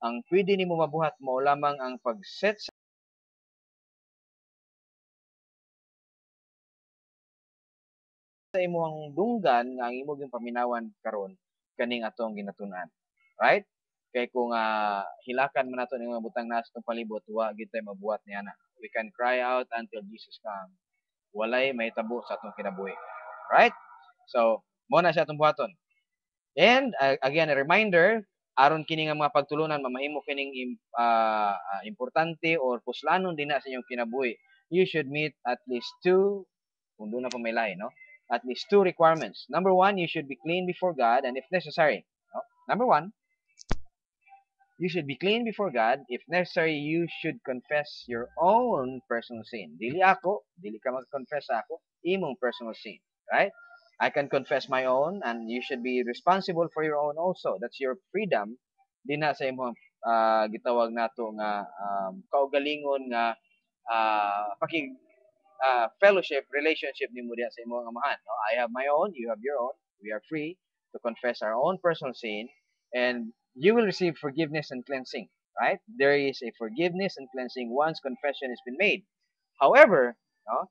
Ang pwede nimo mabuhat mao lamang ang pag-set sa imong dunggan nga ang imo gyung paminawan karon kaning atong ginatun-an. Right? Kay kung hilakan man nato ning mga butang nas tong palibot, wa gyud tay mabuhat niana. We can cry out until Jesus come. Walay mahitabo sa atong kinabuhi. Right? So, mo na siya atong buhaton. And again, a reminder, aron kini nga mga pagtulunan mamahimo kining importante or puslanon din na sa inyong kinabuhi. You should meet at least two, kung doon na pa may lain, no? At least two requirements. Number one, you should be clean before God, and if necessary, no? Number one, you should be clean before God. If necessary, you should confess your own personal sin. Dili ako, dili ka mag-confess ako, imong personal sin. Right? I can confess my own, and you should be responsible for your own also. That's your freedom. Di na sa imong gitawag nato nga kaugalingon nga pakig fellowship, relationship ni mo diya sa imong amahan. No? I have my own, you have your own. We are free to confess our own personal sin, and you will receive forgiveness and cleansing. Right? There is a forgiveness and cleansing once confession has been made. However, no,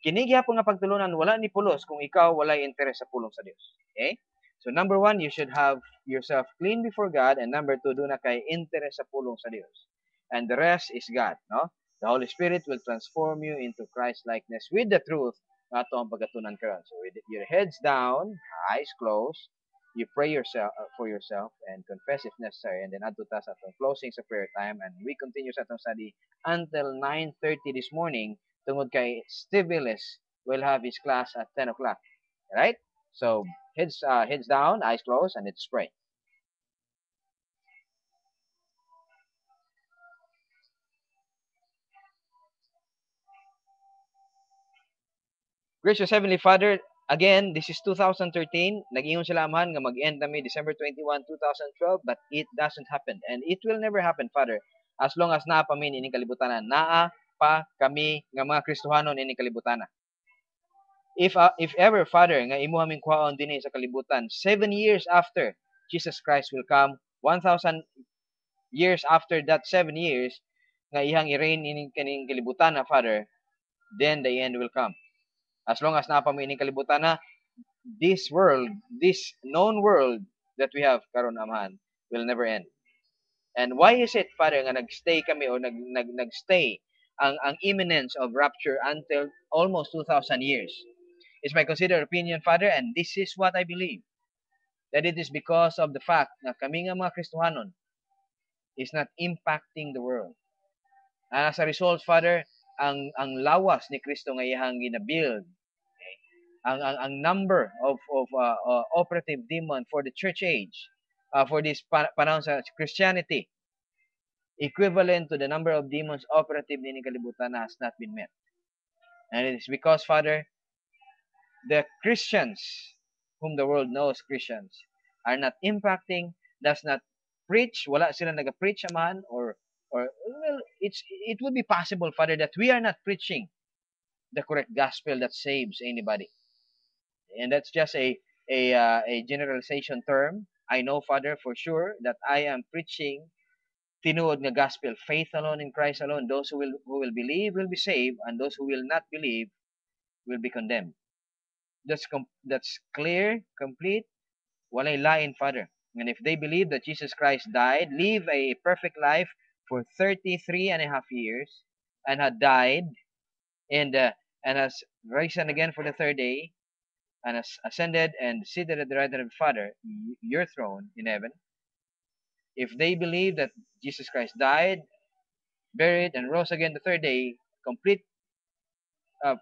kini gyapon nga pagtulunan wala ni pulos kung ikaw walay interes sa pulong sa Dios. Okay? So number one, you should have yourself clean before God, and number two, do na kay interes sa pulong sa Dios. And the rest is God, no? The Holy Spirit will transform you into Christ likeness with the truth nga ato ang pagatunan karon. So with your heads down, eyes closed, you pray yourself for yourself and confess if necessary, and then adto ta sa atong closing sa prayer time, and we continue sa atong study until 9:30 this morning tungod kay Steve Willis will have his class at 10 o'clock. Right? So, heads down, eyes closed, and let's pray. Gracious Heavenly Father, again, this is 2013. Nag-ingon sila amahan nga mag-end nami December 21, 2012, but it doesn't happen. And it will never happen, Father, as long as naa pa mi ining kalibutanan. Naa pa kami nga mga Kristohanon ining kalibutanan. If ever, Father, nga imo aming kuhaon dinhi sa kalibutan, 7 years after Jesus Christ will come, 1,000 years after that 7 years, nga ihang i-reign ining kaning kalibutan na, Father, then the end will come. As long as napamo ining kalibutan na, this world, this known world that we have karon amahan, will never end. And why is it, Father, nga nagstay kami o nagstay ang imminence of rapture until almost 2,000 years? It's my considered opinion, Father, and this is what I believe. That it is because of the fact na kami nga mga Kristohanon is not impacting the world. And as a result, Father, ang lawas ni Kristo nga iyang ginabuild, okay? Ang number of operative demon for the church age, for this panahon sa Christianity, equivalent to the number of demons operative ni kalibutan has not been met. And it is because, Father, the Christians, whom the world knows Christians, are not impacting, does not preach, wala sila nag-preach man, or well, it would be possible, Father, that we are not preaching the correct gospel that saves anybody. And that's just a generalization term. I know, Father, for sure that I am preaching tinuod nga gospel, faith alone in Christ alone. Those who will believe will be saved, and those who will not believe will be condemned. That's clear, complete, walay lain, Father. And if they believe that Jesus Christ died, lived a perfect life for 33 and a half years, and had died, and has risen again for the third day, and has ascended and seated at the right hand of the Father, your throne in heaven, if they believe that Jesus Christ died, buried, and rose again the third day, complete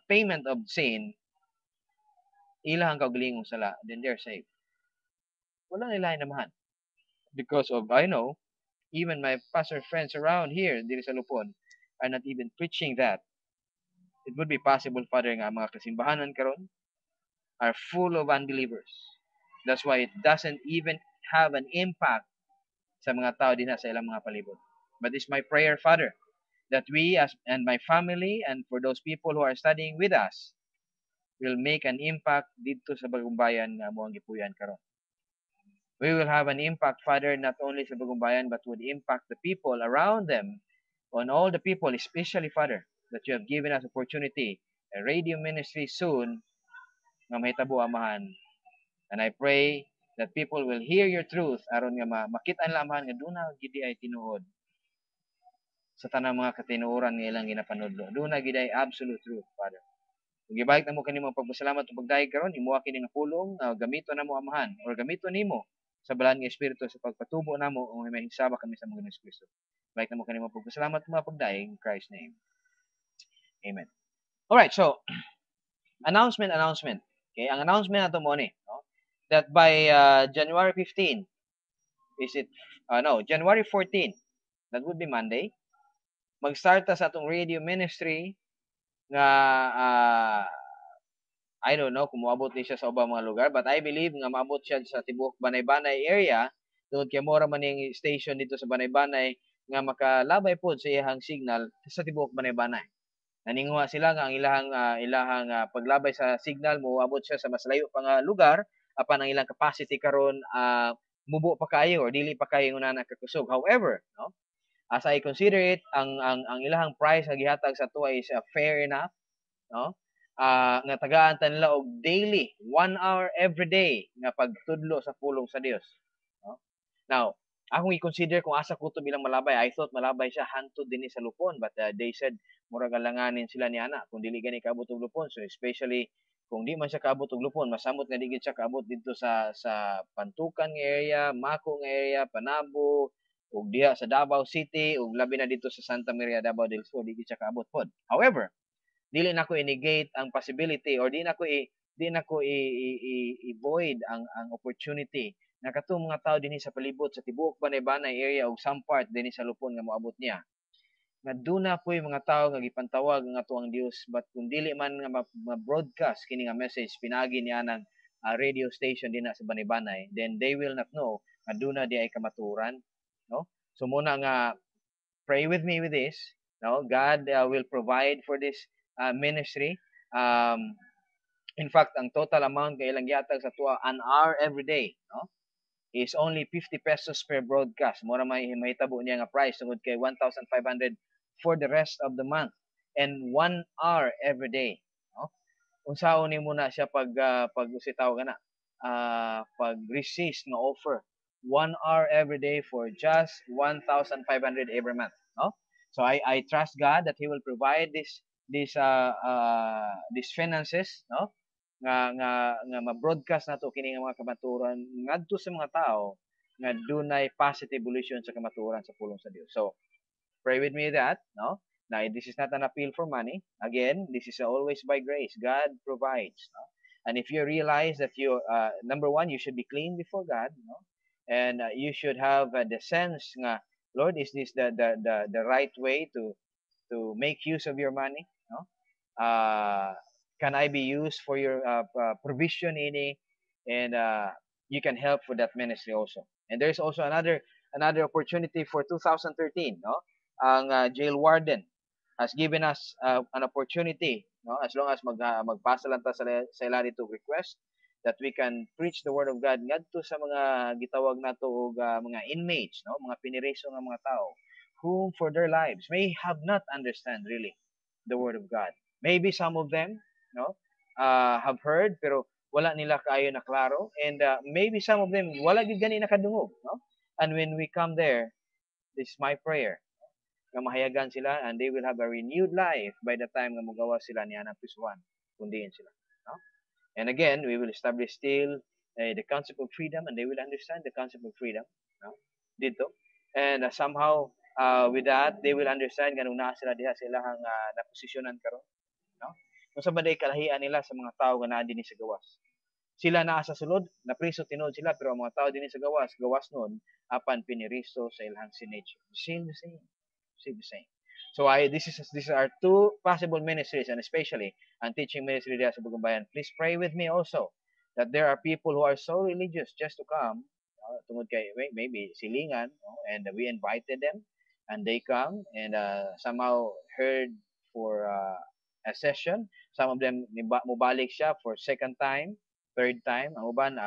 payment of sin, ilang kaugalingong sala, then they're saved. Walang ilahin namahan. Because of, I know, even my pastor friends around here, diri sa Lupon, are not even preaching that. It would be possible, Father, nga mga kasimbahanan karon are full of unbelievers. That's why it doesn't even have an impact sa mga tao din sa ilang mga palibot. But it's my prayer, Father, that we and my family and for those people who are studying with us will make an impact dito sa bagong bayan nga mo ang gipuyan karon. We will have an impact, Father, not only sa Bagong Bayan, but would impact the people around them, on all the people, especially, Father, that you have given us opportunity, a radio ministry soon, nga mahitabo amahan. And I pray that people will hear your truth aron nga makita nila amahan nga duna gidi ay tinuod sa tanang mga katinuoran nga ilang ginapanudlo. Duna gidi ay absolute truth, Father. Kung gibalik na mo kanimo pagpasalamat ug pagdayeg karon, imuha kini nga pulong, gamito na mo amahan or gamito nimo sa balaan nga espiritu sa pagpatubo namo ug may hisaba kami sa mga Kristo. Balik na mo kanimo pagpasalamat ug pagdayeg in Christ's name. Amen. All right, so announcement. Okay, ang announcement nato mo ni, no? That by January 15, is it no, January 14, that would be Monday, mag-start ta sa atong radio ministry nga I don't know kung moabot ni siya sa ubang mga lugar, but I believe nga maabot siya sa tibuok Banay-Banay area tungod kay mora man ning station dito sa Banay-Banay nga makalabay pod sa iyang signal sa tibuok Banay-Banay. Naninguha sila nga ang ilahang paglabay sa signal moabot siya sa mas layo pa nga lugar apan ang ilang capacity karon mubo pa kayo or dili pa kayo nga nakakusog. However, no, as I consider it, ang ilahang price nga gihatag sa tuwa is fair enough, no? Nga tagaan ta nila og daily 1 hour every day nga pagtudlo sa pulong sa Dios, no? Now, akong i-consider kung asa ko to bilang malabay. I thought malabay siya hantod dinhi sa Lupon, but they said murag alanganin sila ni ana kung dili gani kaabot og Lupon. So especially kung di man siya kaabot og Lupon, masamot nga di gid siya kaabot dito sa Pantukan nga area, Mako nga area, Panabo, ug diha sa Davao City, ug labi na dito sa Santa Maria, Davao del Sur, di gid siya kaabot pod. However, dili na ko i-negate ang possibility or di na ko i-void ang opportunity na katong mga tao dinhi sa palibot sa tibuok Banay-Banay area ug some part dinhi sa Lupon nga moabot niya nga duna po'y mga tao nga gipantawag nga ato ang Dios, but kung dili man nga ma-broadcast kini nga message pinagi niya ng radio station dinha sa Banay-Banay, then they will not know nga duna di ay kamaturan, no? So muna nga pray with me with this, no? God will provide for this ministry. In fact, ang total amount kay ilang gihatag sa tuwa an hour every day, no, is only 50 pesos per broadcast. Mura may mahitabo niya nga price tungod kay 1,500 for the rest of the month and 1 hour every day, no? Unsaon ni muna siya pag usitaw kana pag resist nga offer 1 hour every day for just 1,500 every month, no? So I trust God that He will provide these finances, no, nga ma-broadcast nato kini nga mga kamaturan ngadto sa mga tao nga dunay positive evolution sa kamaturan sa pulong sa Dios. So pray with me that, no? Now, this is not an appeal for money. Again, this is always by grace. God provides, no? And if you realize that you, number one, you should be clean before God, no? And you should have the sense nga, Lord, is this the right way to make use of your money, no? Can I be used for your provision ini, and you can help for that ministry also. And there's also another opportunity for 2013, no? Ang jail warden has given us an opportunity, no, as long as magpasa lang ta sa ila dito request that we can preach the word of God ngadto sa mga gitawag nato og mga inmates, no, mga piniriso nga mga tao whom for their lives may have not understand really the word of God. Maybe some of them, no, have heard pero wala nila kaayo na klaro, and maybe some of them wala gid gani nakadungog, no? And when we come there, this is my prayer nga mahayagan sila and they will have a renewed life by the time nga mogawa sila ni Anang Pisuan kundiin sila, no? And again, we will establish still the concept of freedom, and they will understand the concept of freedom, no, dito. And somehow with that they will understand ganung naa sila diha sa ilahang naposisyonan karon, no? Kung sa baday kalahian nila sa mga tao nga naa dinhi sa gawas, sila naa sa sulod na priso tinod sila, pero ang mga tao dinhi sa gawas nun apan piniriso sa ilahang sinature. Same. So these are two possible ministries, and especially ang teaching ministry there sa Bagong Bayan. Please pray with me also that there are people who are so religious just to come, tungod kay maybe silingan, no? And we invited them and they come and somehow heard for a session. Some of them mubalik siya for second time, third time. Ang uban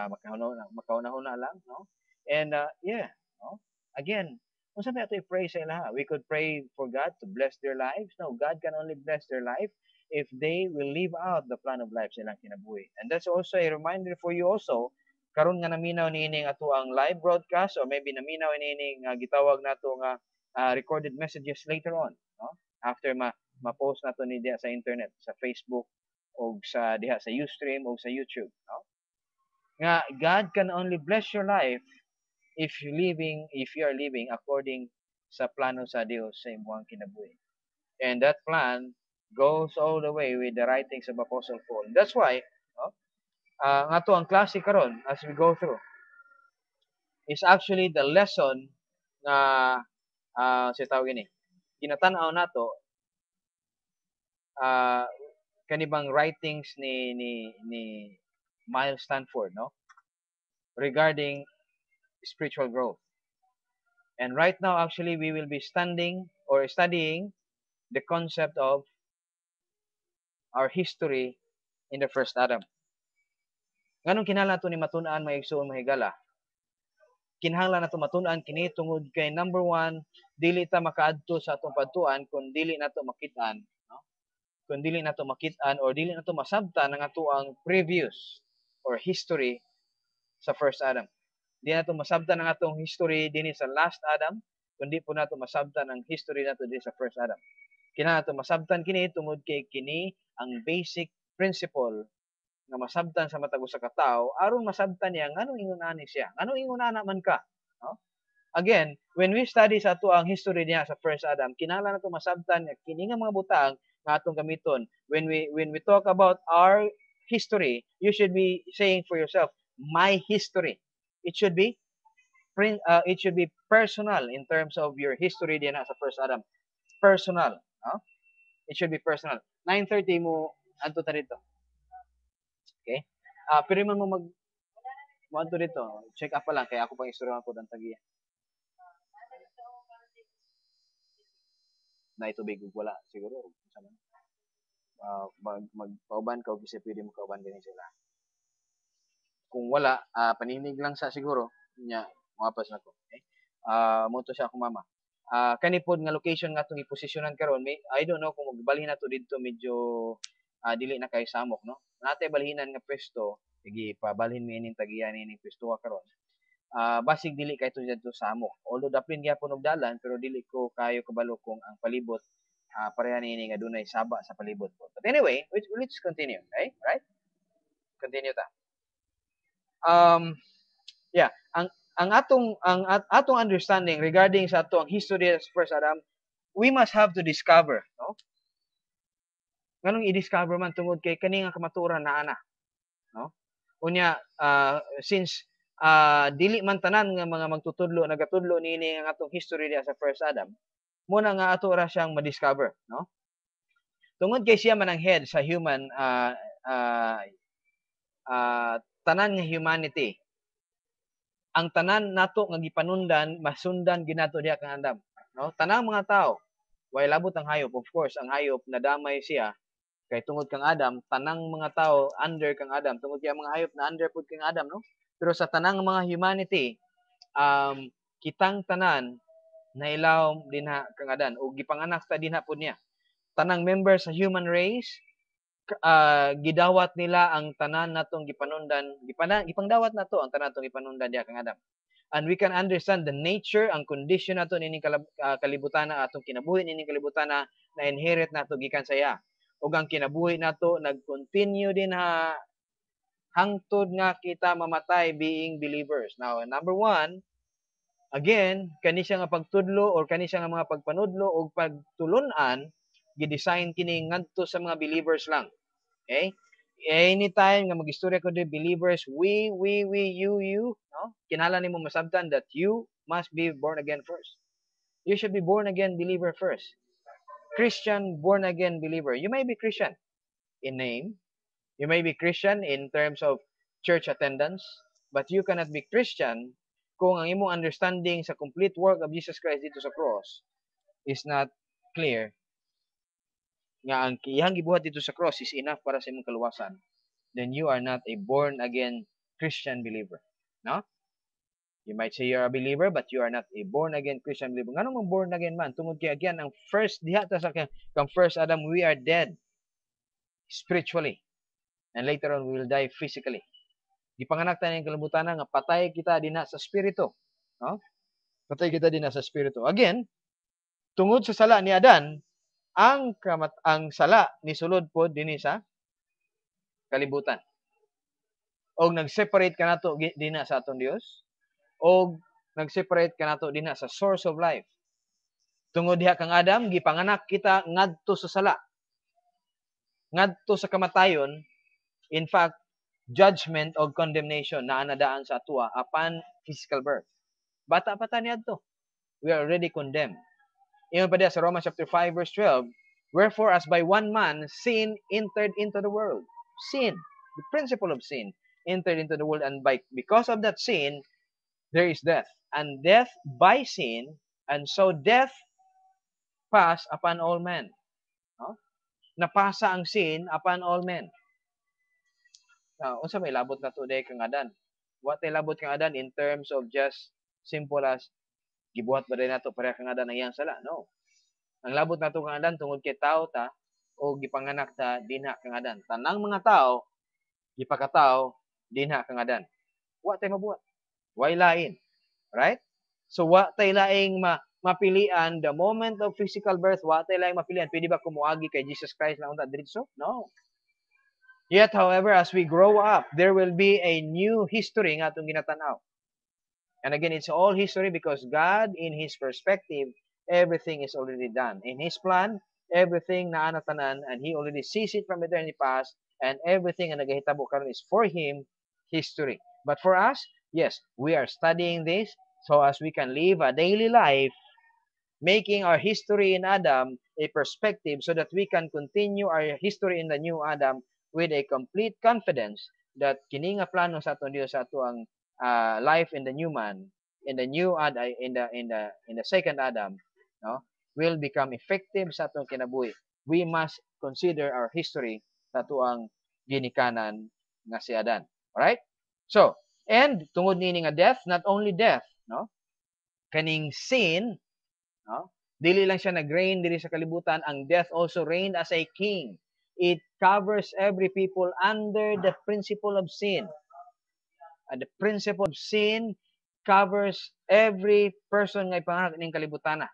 makauna lang, no? And yeah, no? Again, kung sabi natin pray sa ilaha, we could pray for God to bless their lives. No, God can only bless their life if they will live out the plan of life sa ilang kinabuhi. And that's also a reminder for you also, karon nga naminaw niining ato ang live broadcast or maybe naminaw niining gitawag nato nga recorded messages later on, no? After ma-post nato ni diha sa internet, sa Facebook o sa diha sa Ustream o sa YouTube, no? Nga God can only bless your life if you are living according sa plano sa Dios sa imong kinabuhi. And that plan goes all the way with the writings of Apostle Paul. That's why, no, nga to ang klase karon as we go through is actually the lesson na sa tawag ni kinatan-aw nato uh, kanibang writings ni Miles Stanford, no, regarding spiritual growth. And right now actually we will be studying the concept of our history in the first Adam. Nganong kinahanglan nato ni matun-an mga igsoon mahigala? Kinahanglan nato matun-an kini tungod kay number one, dili ta makaadto sa atong padtuan kung dili nato makit-an, no? Kung dili nato makit-an or dili nato masabtan ang atoang previous or history sa first Adam. Di nato masabtan ang atong history dinhi sa last Adam, kundi po nato masabtan ang history nato dinhi sa first Adam. Kinahanglan nato masabtan kini tungod kay kini ang basic principle nga masabtan sa matag usa ka tawo aron masabtan niya nganong ingon ani siya, nganong ingon ana man ka, no? Again, when we study sa ato ang history niya sa first Adam, kinahanglan nato masabtan nga kini nga mga butang nga atong gamiton when we talk about our history, you should be saying for yourself, my history. It should be personal in terms of your history din sa first Adam. Personal, no? It should be personal. 9:30 mo adto ta dito. Okay? Pero man mo mo adto dito. Check up pa lang kaya ako pang istoryahan ko ng tagiya. Na itubig ug wala siguro sa man. Magpauban ka og isa pwede mo kauban din sila. Kung wala, paninig lang sa siguro nya moapas na ko. Okay? Mo to siya akong mama. Kani pod nga location nga itong iposisyonan karon, I don't know kung magbalhin na to dito medyo dili na kay samok, no? Natay balhinan nga pwesto, sige pabalhin mi ining tagiyan ining pwesto karon. Basig dili kay to dito samok. Although daplin gyapon og dalan pero dili ko kayo kabalo kung ang palibot pareha ni nga dunay saba sa palibot po. But anyway, let's continue, okay? Right? Continue ta. Yeah, ang atong understanding regarding sa atong history of first Adam, we must have to discover, no? Nganong i-discover man tungod kay kani nga kamaturan na ana, no? Unya since dili man tanan nga mga magtutudlo nagatudlo niini ang atong history diya sa first Adam, muna nga ato ra siyang ma-discover, no? Tungod kay siya man ang head sa human tanan nga humanity, ang tanan nato nga gipanundan masundan ginato diha kang Adam, no? Tanang mga tao way labot ang hayop, of course ang hayop nadamay siya kay tungod kang Adam, tanang mga tao under kang Adam, tungod kay mga hayop na under pud kang Adam, no? Pero sa tanang mga humanity, kitang tanan nailaw dinha kang Adam o gipanganak ta dinha pud niya. Tanang member sa human race, gidawat nila ang tanan natong gipanundan, gipangdawat nato ang tanan natong gipanundan diha kang Adam. And we can understand the nature, ang condition nato nining kalibutan na atong kinabuhi nining kalibutan na inherit nato gikan sa iya. Ug ang kinabuhi nato nag-continue din hangtod nga kita mamatay being believers. Now, number one, again, kani siya nga pagtudlo or kani siya nga mga pagpanudlo o pagtulunan, gidesign kini ngadto sa mga believers lang. Okay? Anytime nga magistorya ko di believers, we, you, no? Kinahanglan nimo masabtan that you must be born again first. You should be born again believer first. Christian born again believer. You may be Christian in name. You may be Christian in terms of church attendance, but you cannot be Christian kung ang imong understanding sa complete work of Jesus Christ dito sa cross is not clear. Nga ang iyang gibuhat dito sa cross is enough para sa imong kaluwasan, then you are not a born again Christian believer, no? You might say you're a believer, but you are not a born-again Christian believer. Nga naman born-again man? Tungod kay again, ang first, diha ta sa kang first Adam, we are dead spiritually. And later on, we will die physically. Gipanganak tayo ng kalibutan nga patay kita din sa spirito. No? Patay kita din sa spirito. Again, tungod sa sala ni Adan, ang sala ni sulod po din sa kalibutan. Og nag-separate ka nato din sa atong Dios, og nag-separate ka nato din sa source of life. Tungod diha kang Adam, gipanganak kita ngadto sa sala. Ngadto sa kamatayon, in fact, judgment o condemnation na anadaan sa atua upon physical birth. Bata pa ta niadto. We are already condemned. Ingon pa diya sa Romans chapter 5 verse 12, wherefore as by one man sin entered into the world. Sin, the principle of sin, entered into the world, and because of that sin, there is death. And death by sin, and so death passed upon all men. No? Napasa ang sin upon all men. Unsa may labot na to day kang Adan? What ay labot kang Adan in terms of just simple as gibuhat ba din nato pareha kang Adan ang iyang sala? No. Ang labot nato kang Adan tungod kay tao ta o gipanganak ta dinha kang Adan. Tanang mga tao gipakataw dinha kang Adan. Wa tay mabuhat. Why lain? Right? So wa tay laing mapilian the moment of physical birth, wa tay laing mapilian. Pwede ba kumuagi kay Jesus Christ lang unta diretso? No. Yet, however, as we grow up, there will be a new history nga itong ginatanaw. And again, it's all history because God, in His perspective, everything is already done. In His plan, everything na anatanan, and He already sees it from eternity past, and everything na nagahitabo karon is for Him, history. But for us, yes, we are studying this so as we can live a daily life, making our history in Adam a perspective so that we can continue our history in the new Adam with a complete confidence that kini nga plano sa aton Dios sa ato ang life in the new man, in the new Adam, in the second Adam, no, will become effective sa atong kinabuhi. We must consider our history sa ato ang ginikanan nga si Adan. Alright? So, and tungod nini nga death, not only death, no, kaning sin, no, dili lang siya nag-reign diri sa kalibutan, ang death also reigned as a king. It covers every people under the principle of sin. And the principle of sin covers every person nga ipanganak ning kalibutan.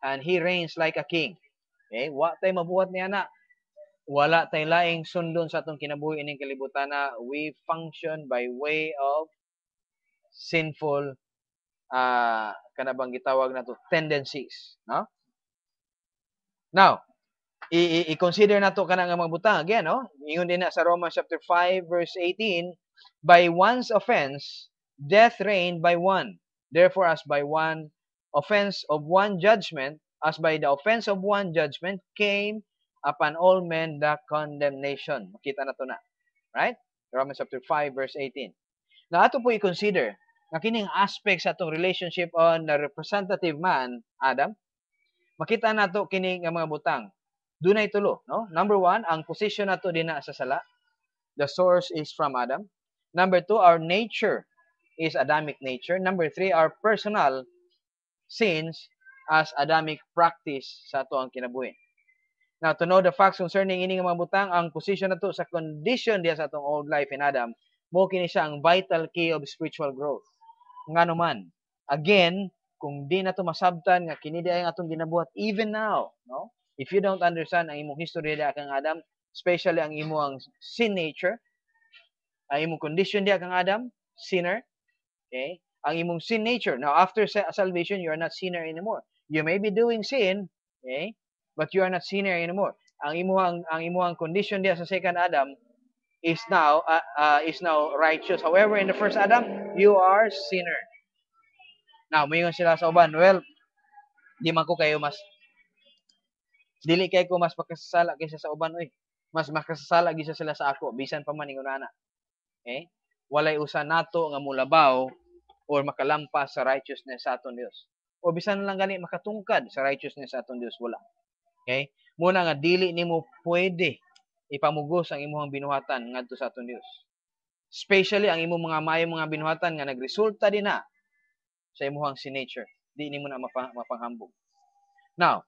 And he reigns like a king. Okay? Wa tay mabuhat niya na. Wala tay laing sundon sa atong kinabuhi ning kalibutan. We function by way of sinful kanabang gitawag na to tendencies, no? Now, i-consider nato kana nga mga butang again, no? Ingon din na sa Romans chapter 5 verse 18, by one's offense death reigned by one. Therefore as by one offense of one judgment, as by the offense of one judgment came upon all men the condemnation. Makita na to na. Right? Romans chapter 5 verse 18. Now ato po i-consider nga kining aspect sa atong relationship on the representative man, Adam. Makita nato kini nga mga butang. Dunay tulo, no? Number 1, ang position nato dinha sa sala. The source is from Adam. Number 2, our nature is Adamic nature. Number 3, our personal sins as Adamic practice sa ato ang kinabuhi. Now, to know the facts concerning ini nga mga butang, ang position nato sa condition diya sa atong old life in Adam, mo kini siya ang vital key of spiritual growth. Ngano man, again, kung di nato masabtan nga kini diay ang atong ginabuhat even now, no? If you don't understand ang imong history diya kang Adam, especially ang imong sin nature, ang imong condition diya kang Adam, sinner, okay? Ang imong sin nature. Now, after salvation, you are not sinner anymore. You may be doing sin, okay? But you are not sinner anymore. Ang imong condition diya sa second Adam is now righteous. However, in the first Adam, you are sinner. Now, mayon sila sa uban, well, di man ko kayo mas dili kay ko mas makasasala kaysa sa uban oy. Mas makasasala gisa sila sa ako bisan pa man ingon ana. Okay? Walay usa nato nga mulabaw or makalampas sa righteousness sa aton Dios. O bisan lang gani makatungkad sa righteousness sa aton Dios wala. Okay? Muna nga dili nimo pwede ipamugos ang imong binuhatan ngadto sa aton Dios. Especially ang imong mga mayong mga binuhatan nga nagresulta dinha sa imuhang sin nature. Di nimo na mapanghambog. Now,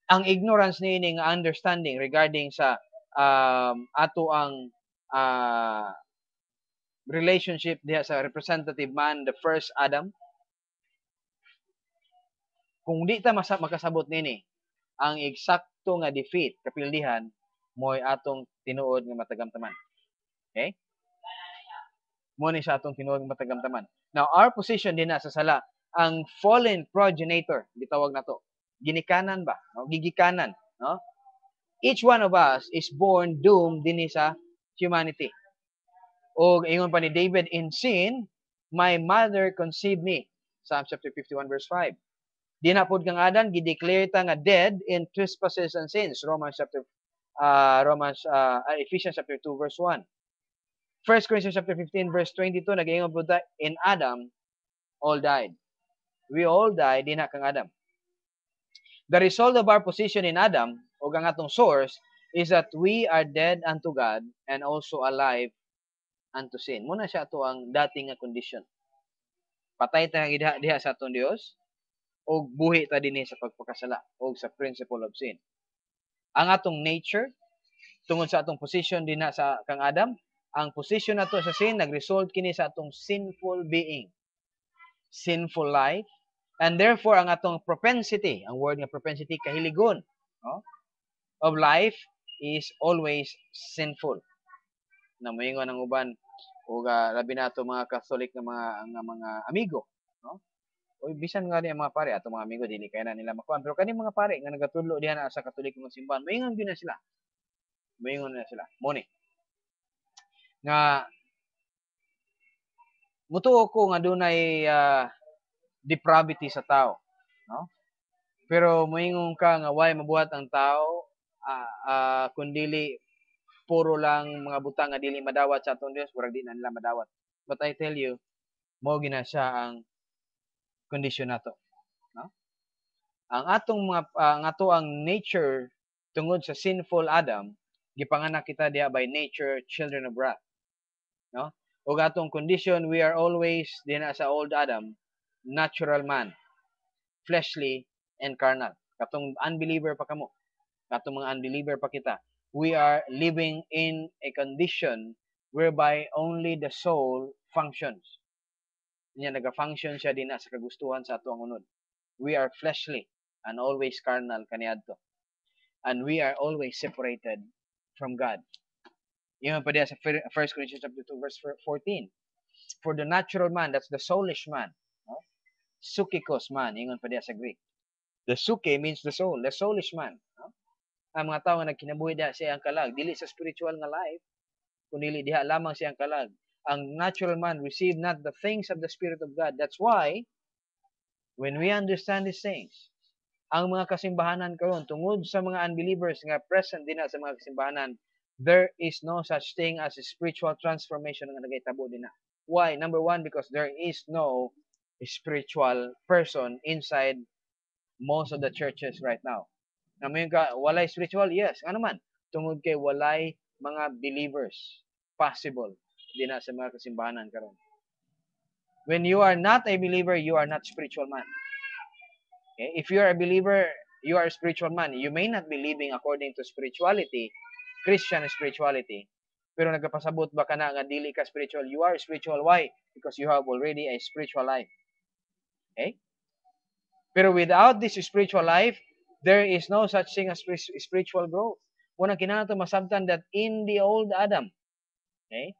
ang ignorance niini nga understanding regarding sa ato ang relationship diha sa representative man, the first Adam, kung di ta makasabot nini, ang eksakto nga defeat, kapildihan, mo'y atong tinuod nga matagamtaman. Okay? Mo ni sa atong tinuod nga matagamtaman. Now, our position din na sa sala, ang fallen progenitor, gitawag na to. Ginikanan ba? No? Gigikanan. No? Each one of us is born doomed din sa humanity. O ingon pa ni David, in sin, my mother conceived me. Psalm chapter 51 verse 5. Di na pod kang Adan, gideclare ta nga dead in trespasses and sins. Ephesians chapter 2 verse 1. 1 Corinthians chapter 15 verse 22 nag-ingon pod ta, in Adam all died. We all died din na kang Adam. The result of our position in Adam, o ang atong source, is that we are dead unto God and also alive unto sin. Muna siya ato ang dating nga condition. Patay ta diha sa atong Dios o buhi ta dinhi sa pagpakasala o sa principle of sin. Ang atong nature tungod sa atong position dinha sa kang Adam, ang position nato sa sin nagresult kini sa atong sinful being, sinful life, and therefore ang atong propensity, ang word nga propensity kahiligon, no, of life is always sinful. Na moingon ang uban o labi na ato mga Catholic nga mga amigo, no? O bisan nga ni mga pare ato mga amigo dili kay na nila makuan, pero kani mga pare nga nagatudlo diha na sa Katolik nga simbahan, moingon gyud na sila. Moingon na sila. Mo ni nga mutuo ko nga dunay depravity sa tao, no? Pero moingon ka nga why mabuhat ang tao kundili puro lang mga butang nga dili madawat sa atong Dios, murag di na nila madawat. But I tell you, mao gina siya ang kondisyon nato, no? Ang atong ang ato ang nature tungod sa sinful Adam, gipanganak kita diha by nature children of wrath, no? Ug atong condition, we are always dinha sa old Adam, natural man, fleshly and carnal. Katong unbeliever pa kamo, katong mga unbeliever pa kita, we are living in a condition whereby only the soul functions. Niya naga-function siya din sa kagustuhan sa ato ang unod. We are fleshly and always carnal kaniadto. And we are always separated from God. Yung pa diya sa 1 Corinthians chapter 2 verse 14. For the natural man, that's the soulish man, no? Psychikos man, ingon pa diya sa Greek. The suke means the soul, the soulish man, no? Ang mga tao nga nagkinabuhi diha siya ang kalag, dili sa spiritual nga life, kundi diha lamang siya ang kalag. Ang natural man receive not the things of the Spirit of God. That's why when we understand these things, ang mga kasimbahanan karon tungod sa mga unbelievers nga present din sa mga kasimbahanan, there is no such thing as a spiritual transformation nga nagahitabo din na. Why? Number one, because there is no spiritual person inside most of the churches right now. Namin ka, walay spiritual? Yes. Ano man? Tungod kay walay mga believers. Possible din na sa mga kasimbahanan karon. When you are not a believer, you are not spiritual man. Okay? If you are a believer, you are a spiritual man. You may not be living according to spirituality, Christian spirituality, pero nagpasabot ba ka na nga dili ka spiritual? You are spiritual. Why? Because you have already a spiritual life. Okay? Pero without this spiritual life, there is no such thing as spiritual growth. Unang kinahanglan to masabtan that in the old Adam, okay,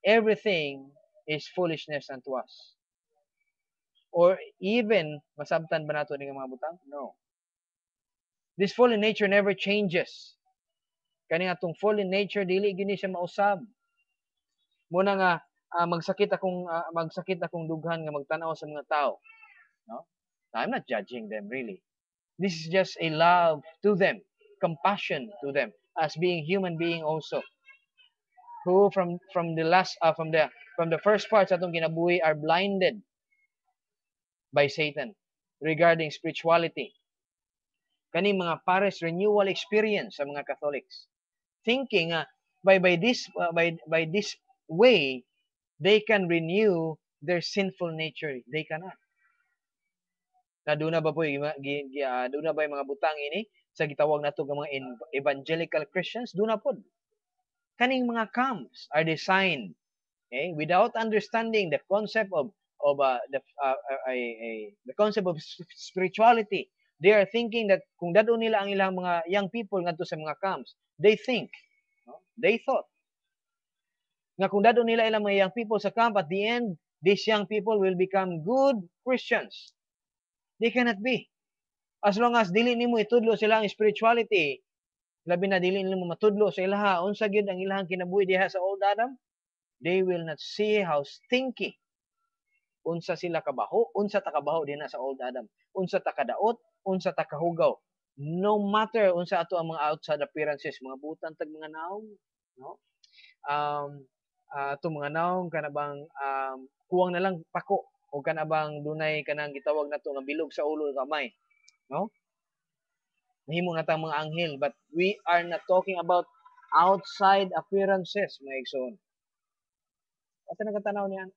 everything is foolishness unto us. Or even, masabtan ba nato ng mga butang? No. This fallen nature never changes. Kani atong fallen nature, dili gini siya mausab. Muna nga, magsakit akong dughan nga magtanaw sa mga tao. No? I'm not judging them, really. This is just a love to them, compassion to them, as being human being also. Who from the first parts atong kinabuhi are blinded by Satan regarding spirituality. Kani mga pares renewal experience sa mga Catholics, thinking by this way they can renew their sinful nature. They cannot. Na doon na ba po doon na ba yung mga butang ini sa gitawag nato nga mga evangelical Christians? Doon na po. Kaning mga camps are designed, okay, without understanding the concept of the concept of spirituality. They are thinking that kung dado nila ang ilang mga young people ngadto sa mga camps, they thought nga kung dado nila ilang mga young people sa camp, at the end, these young people will become good Christians. They cannot be. As long as dili nimo itudlo sila ang spirituality, labi na dili nimo matudlo sa ilaha unsa gyud ang ilahang kinabuhi diha sa old Adam, they will not see how stinky unsa sila kabaho, unsa ta kabaho dinha sa old Adam, unsa ta kadaot, unsa ta kahugaw. No matter unsa ato ang mga outside appearances, mga butan tag mga naong, no? Ato mga naong kanabang kuwang na lang pako o kanabang dunay kanang gitawag nato nga bilog sa ulo kamay, no? Mahimo na tang mga anghel, but we are not talking about outside appearances, mga igsoon. Ato nagatanaw niya,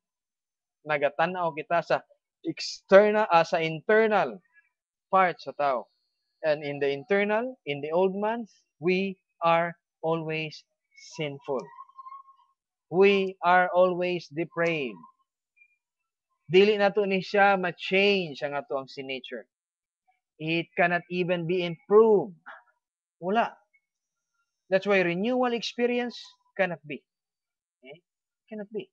nagatanaw kita sa external, sa internal part sa tao. And in the internal, in the old man, we are always sinful. We are always depraved. Dili nato ni siya ma-change ang ato ang sin nature. It cannot even be improved. Wala. That's why renewal experience cannot be. Okay? Cannot be.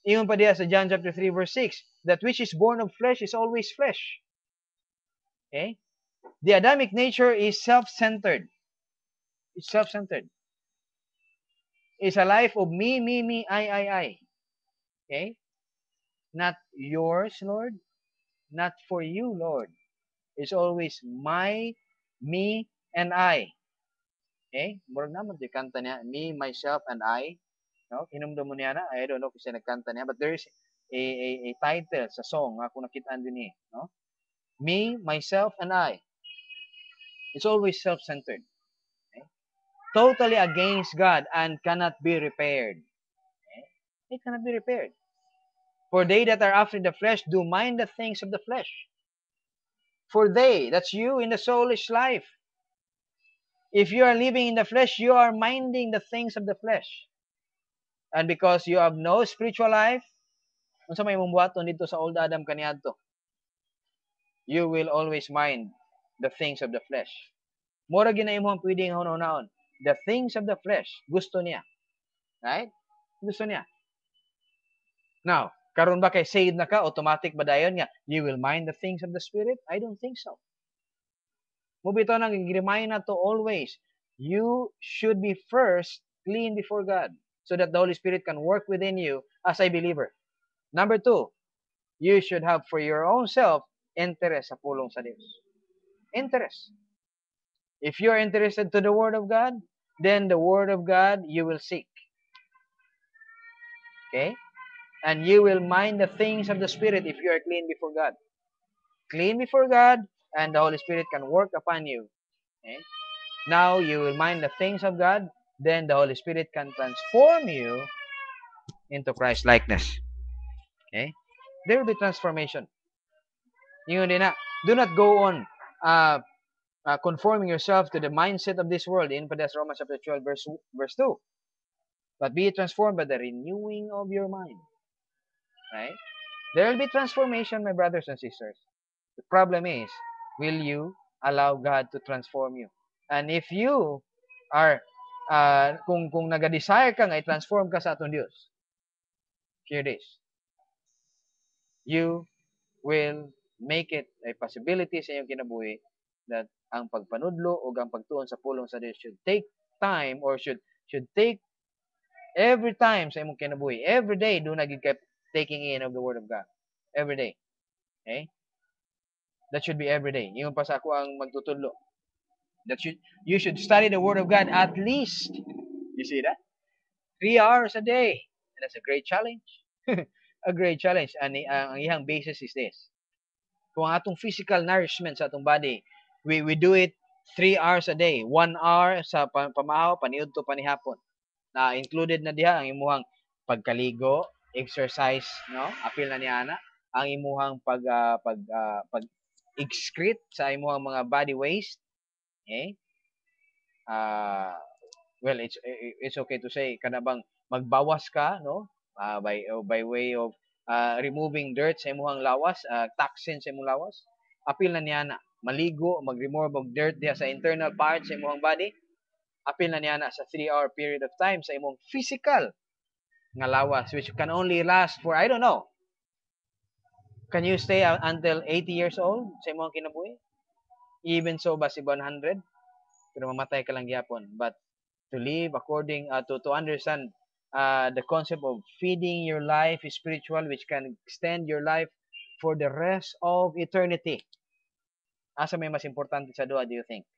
Ingon pa diya sa John chapter 3 verse 6, that which is born of flesh is always flesh. Okay? The Adamic nature is self-centered. It's self-centered. It's a life of me, I. Okay? Not yours, Lord. Not for you, Lord. It's always my, me, and I. Okay? Murag naman di kanta niya, me, myself, and I. No? Hinumdum mo niya na. I don't know kung siya nagkanta niya. But there is a title sa song kung nakitaan din eh. No? Me, myself, and I. It's always self-centered. Okay? Totally against God and cannot be repaired. Okay? It cannot be repaired. For they that are after the flesh do mind the things of the flesh. For they, that's you in the soulish life. If you are living in the flesh, you are minding the things of the flesh. And because you have no spiritual life, unsa may mumbuhaton dito sa old Adam kaniadto, you will always mind the things of the flesh. Mura gina imong pwedeng hunahunahon. The things of the flesh, gusto niya. Right? Gusto niya. Now, karon ba kay saved na ka, automatic ba dayon nga, you will mind the things of the Spirit? I don't think so. Mubito nang i-remind na to always, you should be first clean before God so that the Holy Spirit can work within you as a believer. Number 2, you should have for your own self interest sa pulong sa Dios. Interest. If you are interested to the Word of God, then the Word of God you will seek. Okay? And you will mind the things of the Spirit if you are clean before God. Clean before God, and the Holy Spirit can work upon you. Okay? Now, you will mind the things of God, then the Holy Spirit can transform you into Christ likeness. Okay? There will be transformation. Yun din na. Do not go on conforming yourself to the mindset of this world. In Romans chapter 12, verse 2. But be transformed by the renewing of your mind. Right? There will be transformation, my brothers and sisters. The problem is, will you allow God to transform you? And if you are, kung nag-desire ka nga, i-transform ka sa atong Diyos, hear this. You will make it a possibility sa iyong kinabuhi that ang pagpanudlo o ang pagtuon sa pulong sa Diyos should take time or should take every time sa imong kinabuhi. Every day, do na keep taking in of the Word of God. Every day. Okay? That should be every day. Yung pa sa ako ang magtutudlo. You should study the Word of God at least. You see that? 3 hours a day. And that's a great challenge. A great challenge. And ang iyang basis is this. Kung ang atong physical nourishment sa atong body, we do it 3 hours a day. 1 hour sa pamahaw, paniudto, panihapon. Na included na diha ang imuhang pagkaligo, exercise, no? Apil na niya ana ang imuhang pag excrete sa imuhang mga body waste, okay? Uh, well, it's okay to say kanabang magbawas ka, no? By way of removing dirt sa imuhang lawas, toxin sa imong lawas. Apil na niya na maligo, mag-remove og dirt diya sa internal parts sa imong body. Apil na niya na sa 3-hour period of time sa imong physical nga lawas, which can only last for, I don't know, can you stay until 80 years old sa imong kinabuhi? Even so, basi 100? Pero mamatay ka lang gyapon. But to live according to understand the concept of feeding your life is spiritual, which can extend your life for the rest of eternity. Asa may mas importante sa duha, do you think?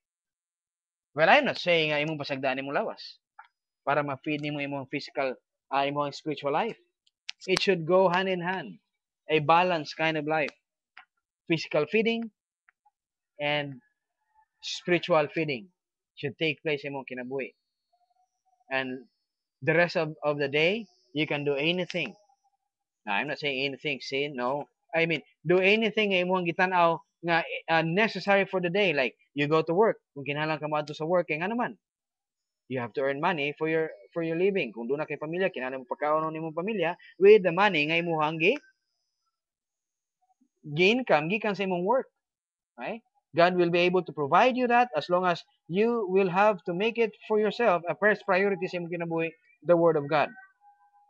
Well, I'm not saying imong pasagdaan imong lawas para ma-feed nimo imong physical, imong spiritual life. It should go hand in hand. A balanced kind of life. Physical feeding and spiritual feeding should take place imong kinabuhi. And the rest of the day, you can do anything. Now, I'm not saying anything sin, no. I mean, do anything nga imong gitan-aw nga necessary for the day. Like, you go to work. Kung kinahanglan ka moadto sa work, nga naman. You have to earn money for your living. Kung doon na kay pamilya, kinahanglan mo pagkaon ng imong pamilya with the money nga imong gi-income gikan sa imong work. Right? God will be able to provide you that as long as you will have to make it for yourself a first priority sa imong kinabuhi, the Word of God.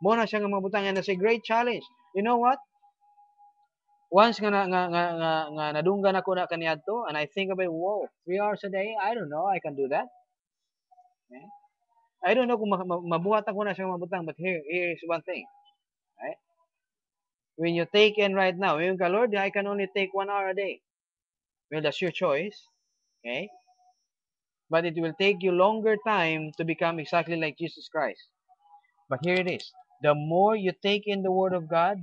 Mo na siya nga mabutang, and that's a great challenge. You know what? Once nga nadunggan ako na kaniadto, and I think about, whoa, 3 hours a day? I don't know, I can do that. Okay? I don't know kung mabuhat ako na siya mabutang, but here is one thing. Right? When you take in right now, yung ka, Lord, I can only take 1 hour a day. Well, that's your choice. Okay? But it will take you longer time to become exactly like Jesus Christ. But here it is. The more you take in the Word of God,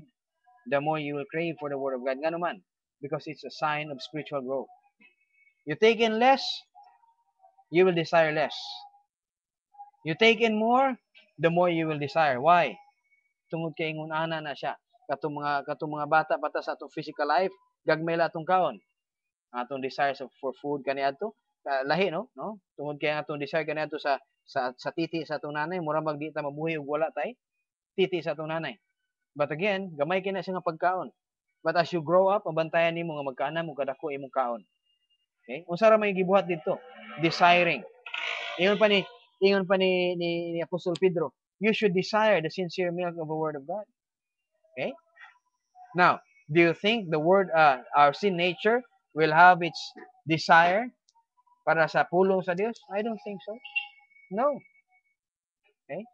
the more you will crave for the Word of God. Nga naman, because it's a sign of spiritual growth. You take in less, you will desire less. You take in more, the more you will desire. Why? Tungod kay ingon ana na siya. Katong mga bata pata sa atong physical life, gagmay la atong kaon. Ang atong desires for food kaniadto, lahi no? Tungod kay atong desire kaniadto sa titi sa atong nanay, mura magdi ta mabuhi og wala tay titi sa atong nanay. But again, gamay kina siya nga pagkaon. But as you grow up, mabantayan nimo nga magkaana mo kadako imong kaon. Okay? Unsa ra may gibuhat dito? Desiring. Ingon pa ni Apostol Pedro, you should desire the sincere milk of the Word of God. Okay? Now, do you think the word, our sin nature will have its desire para sa pulong sa Dios? I don't think so. No. Okay?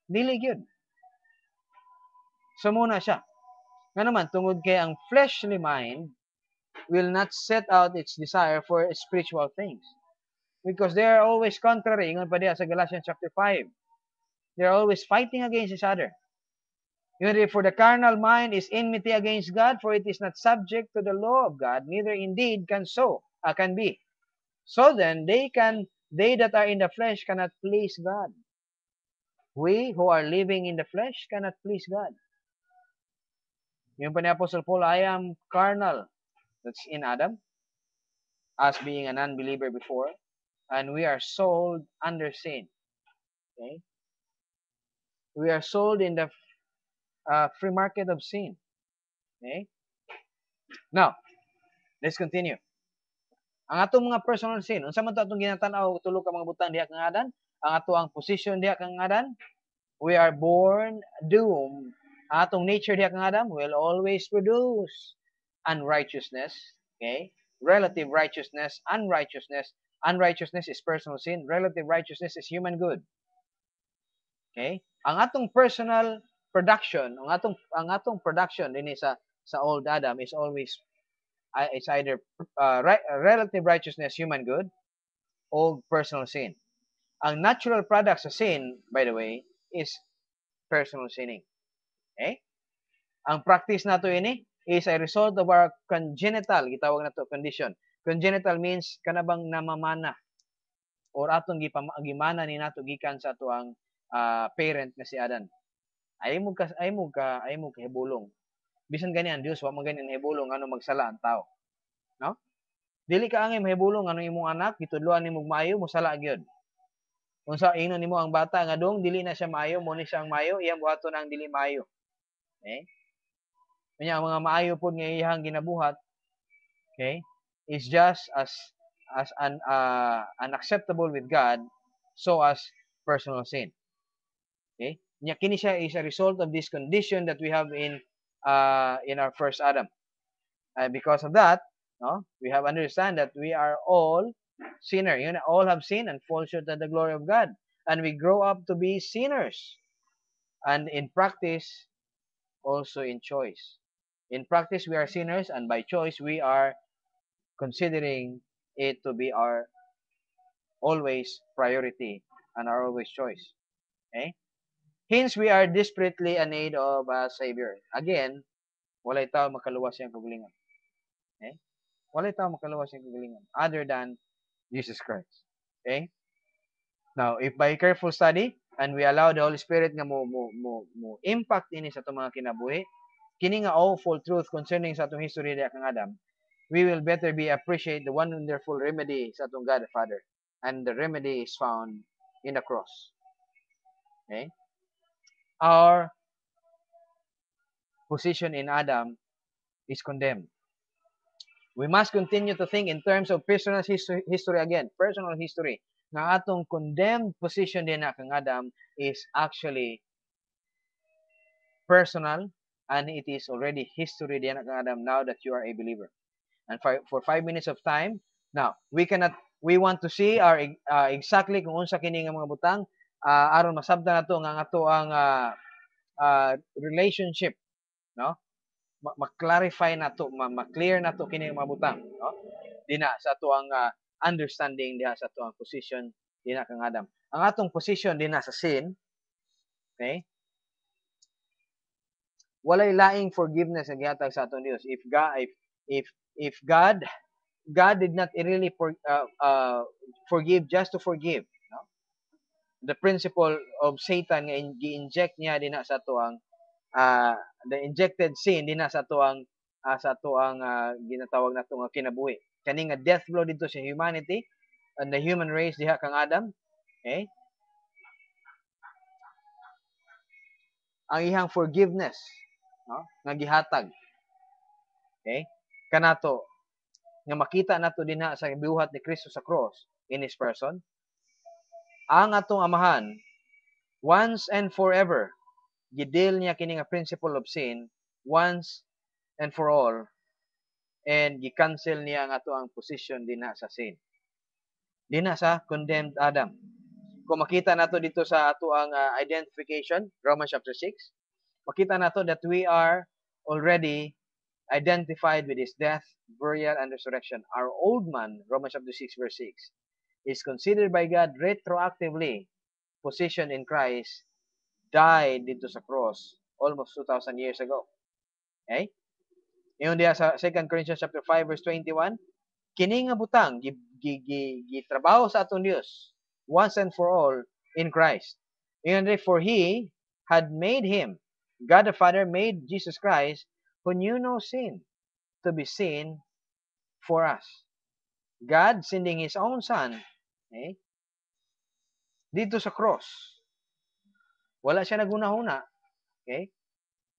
Dili gyud. So muna siya. Nga naman, tungod kay ang fleshly mind will not set out its desire for spiritual things. Because they are always contrary. Ingon pa diya sa Galatians chapter 5. They are always fighting against each other. For the carnal mind is enmity against God, for it is not subject to the law of God, neither indeed can be. So then, they that are in the flesh cannot please God. We who are living in the flesh cannot please God. Yung pa ni Apostle Paul, I am carnal. That's in Adam, as being an unbeliever before, and we are sold under sin. Okay? We are sold in the free market of sin. Okay? Now, let's continue. Ang atong mga personal sin, unsa man to atong ginatan-aw tulo ka mga butang diha kang adan, ang ato ang position diha kang adan, we are born doomed. Ang atong nature diha kang Adam will always produce unrighteousness, okay? Relative righteousness, unrighteousness. Unrighteousness is personal sin, relative righteousness is human good. Okay? Ang atong personal production, ang atong production dinhi sa old Adam is always it's either relative righteousness, human good, or personal sin. Ang natural product sa sin, by the way, is personal sinning. Okay? Ang practice nato ini is a result of our congenital, gitawag nato condition. Congenital means kanabang namamana or atong gimana ni nato gikan sa ato ang parent nga si Adan. Ay mo kahibulong. Bisan gani ang Dios wa man gani nahibulong ano magsala ang tao, no? Dili ka angay mahibulong ano imong anak gitudloan nimo maayo mosala gyud. Unsa ingnon nimo ang bata nga dong dili na siya maayo mo ni siyang maayo iyang buhaton ang dili maayo. Okay? Kanya ang mga maayo pod nga iyang ginabuhat, okay? Is just as unacceptable with God so as personal sin. Okay? Nya kini siya is a result of this condition that we have in our first Adam. Because of that, no, we have understand that we are all sinner. You know, all have sinned and fall short of the glory of God, and we grow up to be sinners. And in practice, also in choice. In practice, we are sinners, and by choice, we are considering it to be our always priority and our always choice. Okay? Hence, we are desperately in need of a Savior. Again, walay tao makaluwas siyang kagalingan. Okay? Walay tao makaluwas siyang kagalingan other than Jesus Christ. Okay? Now, if by careful study and we allow the Holy Spirit nga mo impact ini sa itong mga kinabuhi, kini nga awful truth concerning sa atong history diya kang Adam, we will better be appreciate the one wonderful remedy sa atong God the Father. And the remedy is found in the cross. Okay? Our position in Adam is condemned. We must continue to think in terms of personal history again. Personal history. Nga atong condemned position din na kang Adam is actually personal and it is already history din na kang Adam now that you are a believer. And for 5 minutes of time, now, we want to see our exactly kung unsa kini nga mga butang aron masabtan nato nga ato ang relationship, no? Ma-clarify nato, ma-clear nato kini nga mga butang, no? Dina sa ato ang understanding diha sa ato ang position dina kang Adam. Ang atong position dina sa sin, okay? Walay laing forgiveness nga gihatag sa atong Dios. If God did not really forgive just to forgive, no? The principle of Satan nga gi-inject niya dinha sa ato ang the injected sin dinha sa ato ang ginatawag nato nga kinabuhi. Kani nga death blow dito sa humanity and the human race diha kang Adam, okay? Ang ihang forgiveness, no? Nga gihatag, okay? Kanato nga makita nato dinha sa bibuhat ni Kristo sa cross in His person, ang atong amahan once and forever gidil niya kini nga principle of sin once and for all and gi-cancel niya ang ato ang position dinha sa sin. Dinha sa condemned Adam. Kung makita nato dito sa ato ang identification, Romans chapter 6, makita nato that we are already identified with His death, burial, and resurrection. Our old man, Romans chapter 6, verse 6, is considered by God retroactively positioned in Christ, died dito sa cross almost 2,000 years ago. Okay? Ngayon diya sa 2 Corinthians chapter 5, verse 21, kini nga butang gitrabaho sa atong Dios once and for all in Christ. And for He had made Him, God the Father made Jesus Christ, who knew no sin, to be sin for us. God sending His own Son, okay, dito sa cross. Wala siya nagunahuna, okay?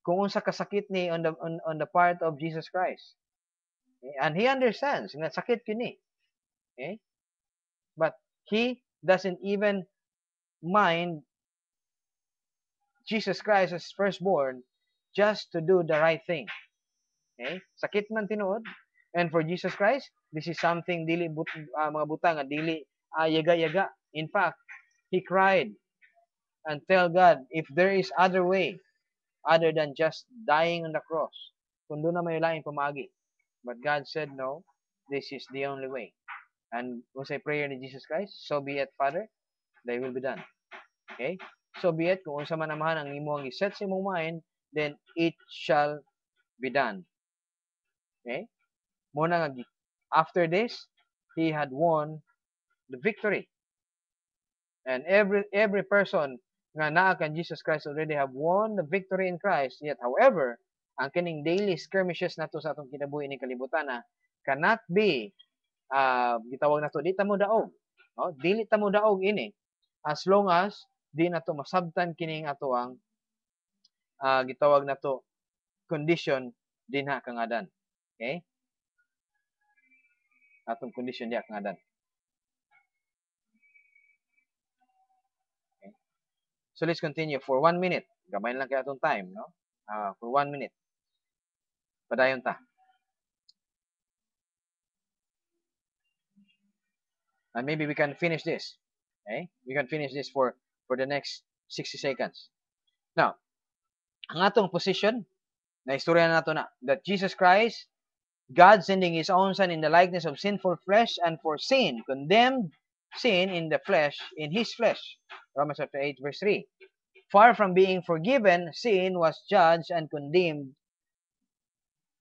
Kung unsa kasakit ni on the part of Jesus Christ. Okay? And He understands nga sakit kini. Okay? But He doesn't even mind Jesus Christ as firstborn just to do the right thing. Okay? Sakit man tinuod. And for Jesus Christ, this is something dili mga butang nga dili yaga-yaga. In fact, He cried and tell God if there is other way other than just dying on the cross. Kung doon na may laing pamagi. But God said, no, this is the only way. And kung sa prayer ni Jesus Christ, so be it, Father, thy will be done. Okay? So be it, kung unsa man amahan ang imo ang iset sa imong mind, then it shall be done. Okay? Muna nga, after this, He had won the victory. And every person nga naa kan Jesus Christ already have won the victory in Christ. Yet however, ang kining daily skirmishes nato sa atong kinabuhi ni kalibutan na cannot be gitawag nato di ta mo daog. No? Dili ta mo daog ini as long as di nato masabtan kining ato ang gitawag nato condition dinha kang adan. Okay? Atong condition diha kang adan. Okay? So let's continue for 1 minute. Gamay lang kay atong time, no? For 1 minute. Padayon ta. And maybe we can finish this. Okay? We can finish this for the next 60 seconds. Now, ang atong position, na istorya na nato na, that Jesus Christ, God sending His own Son in the likeness of sinful flesh and for sin, condemned sin in the flesh, in His flesh. Romans chapter 8, verse 3. Far from being forgiven, sin was judged and condemned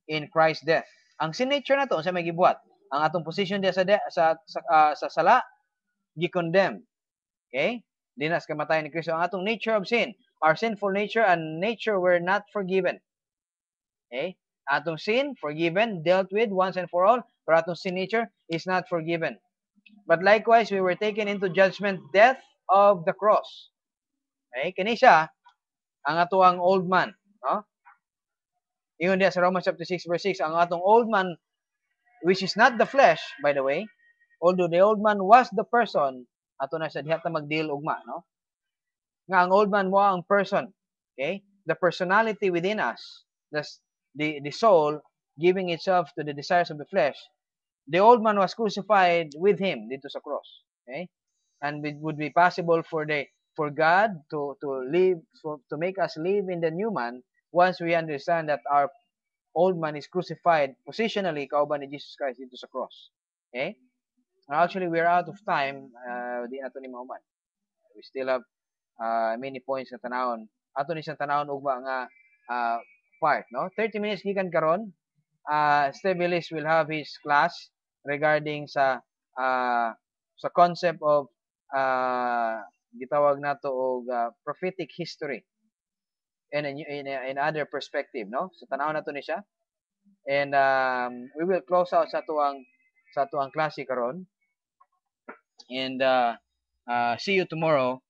in Christ's death. Ang sin nature na to, sa may gibuhat, ang atong position diya sa sala, gi-condemn. Okay? Dinas kamatayan ni Kristo. Ang atong nature of sin, our sinful nature and nature were not forgiven. Okay? Atong sin, forgiven, dealt with once and for all, pero atong sin nature is not forgiven. But likewise, we were taken into judgment, death of the cross. Okay? Kini siya, ang atuang old man. No? Ingon diya sa Romans chapter 6, verse 6, ang atong old man, which is not the flesh, by the way, although the old man was the person, ato na sa diha ta magdeal ugma, no? Nga ang old man mo ang person, okay? The personality within us, the soul giving itself to the desires of the flesh. The old man was crucified with him dito sa cross, okay? And it would be possible for God to live to make us live in the new man once we understand that our old man is crucified positionally kauban ni Jesus Christ dito sa cross. Okay? Actually, we're out of time. Di na ito ni mahuman. We still have many points na tanawon. Ato ni siyang tanawon ugma nga part. No? 30 minutes gikan karon. Steve Willis will have his class regarding sa concept of gitawag nato og prophetic history in other perspective, no? So tanaw na to ni siya. And we will close out sa tuang klase karon. And see you tomorrow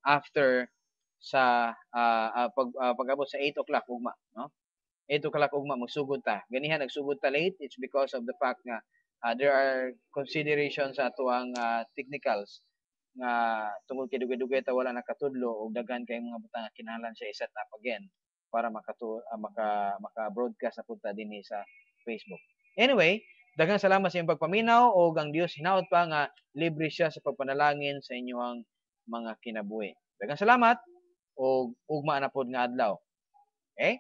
after sa pag-abot sa 8 o'clock ugma, no? 8 o'clock ugma magsugod ta. Ganihan nagsugod ta late, it's because of the fact nga there are considerations sa tuang technicals nga tungod kay dugay-dugay ta wala nakatudlo og daghan kay mga butang nga kinahanglan siya i-set up again para maka-broadcast na punta dinhi sa Facebook. Anyway, daghang salamat sa inyong pagpaminaw og ang Dios hinaot pa nga libre siya sa pagpanalangin sa inyong mga kinabuhi. Daghang salamat og ugma na pod nga adlaw. Okay?